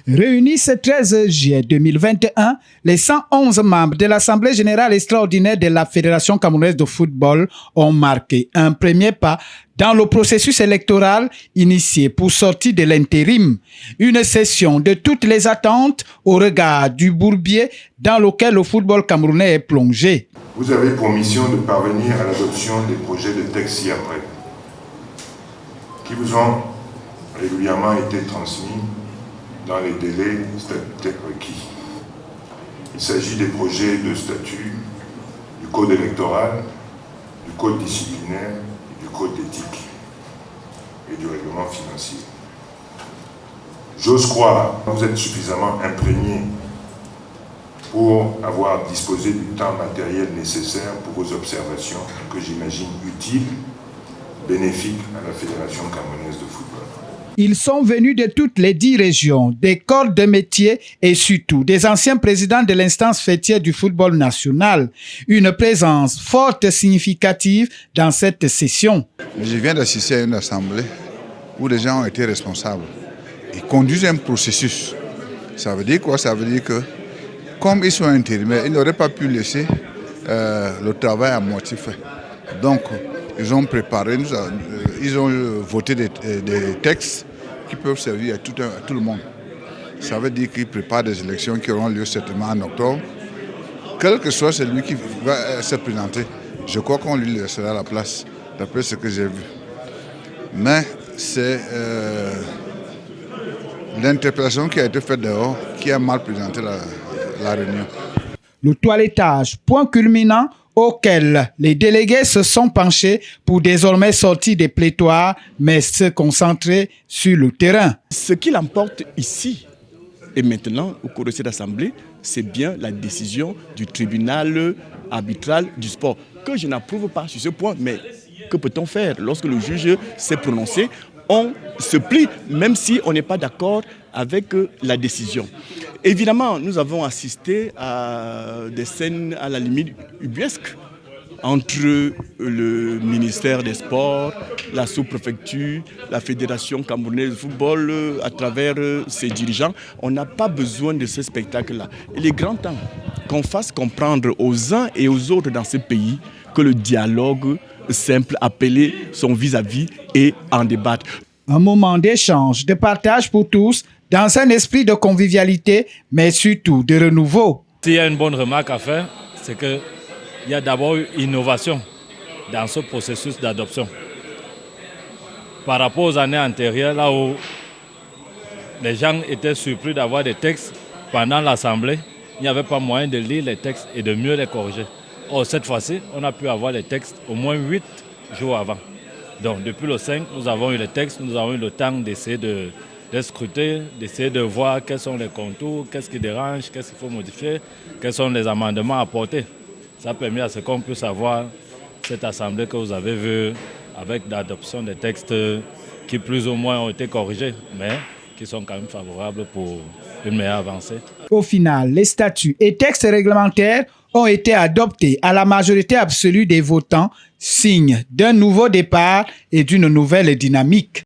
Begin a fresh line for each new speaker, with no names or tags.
Réunis ce 13 juillet 2021, les 111 membres de l'Assemblée générale extraordinaire de la Fédération camerounaise de football ont marqué un premier pas dans le processus électoral initié pour sortir de l'intérim. Une session de toutes les attentes au regard du bourbier dans lequel le football camerounais est plongé.
Vous avez pour mission de parvenir à l'adoption des projets de texte ci-après, qui vous ont régulièrement été transmis dans les délais statutaires requis. Il s'agit des projets de statut, du code électoral, du code disciplinaire, du code d'éthique et du règlement financier. J'ose croire que vous êtes suffisamment imprégnés pour avoir disposé du temps matériel nécessaire pour vos observations que j'imagine utiles, bénéfiques à la Fédération camerounaise de football.
Ils sont venus de toutes les 10 régions, des corps de métier et surtout des anciens présidents de l'instance fêtière du football national. Une présence forte et significative dans cette session.
Je viens d'assister à une assemblée où les gens ont été responsables. Ils conduisent un processus. Ça veut dire quoi? Ça veut dire que comme ils sont intérimaires, ils n'auraient pas pu laisser le travail à moitié fait. Donc, ils ont préparé, ils ont voté des textes qui peuvent servir à tout le monde. Ça veut dire qu'ils préparent des élections qui auront lieu certainement en octobre. Quel que soit celui qui va se présenter, je crois qu'on lui laissera la place, d'après ce que j'ai vu. Mais c'est l'interpellation qui a été faite dehors qui a mal présenté la réunion.
Le toilettage, point culminant auquel les délégués se sont penchés pour désormais sortir des plétoires, mais se concentrer sur le terrain.
Ce qui l'emporte ici et maintenant au cours de cette assemblée, c'est bien la décision du tribunal arbitral du sport, que je n'approuve pas sur ce point, mais que peut-on faire lorsque le juge s'est prononcé? On se plie, même si on n'est pas d'accord avec la décision. Évidemment, nous avons assisté à des scènes à la limite ubuesques entre le ministère des Sports, la sous-préfecture, la Fédération camerounaise de football, à travers ses dirigeants. On n'a pas besoin de ce spectacle-là. Il est grand temps qu'on fasse comprendre aux uns et aux autres dans ce pays que le dialogue simple, appeler son vis-à-vis et en débattre.
Un moment d'échange, de partage pour tous, dans un esprit de convivialité, mais surtout de renouveau.
S'il y a une bonne remarque à faire, c'est qu'il y a d'abord une innovation dans ce processus d'adoption. Par rapport aux années antérieures, là où les gens étaient surpris d'avoir des textes pendant l'Assemblée, il n'y avait pas moyen de lire les textes et de mieux les corriger. Or, cette fois-ci, on a pu avoir les textes au moins 8 jours avant. Donc, depuis le 5, nous avons eu les textes, nous avons eu le temps d'essayer de scruter, d'essayer de voir quels sont les contours, qu'est-ce qui dérange, qu'est-ce qu'il faut modifier, quels sont les amendements à apporter. Ça a permis à ce qu'on puisse avoir cette assemblée que vous avez vue avec l'adoption des textes qui plus ou moins ont été corrigés, mais qui sont quand même favorables pour une meilleure avancée.
Au final, les statuts et textes réglementaires ont été adoptés à la majorité absolue des votants, signe d'un nouveau départ et d'une nouvelle dynamique.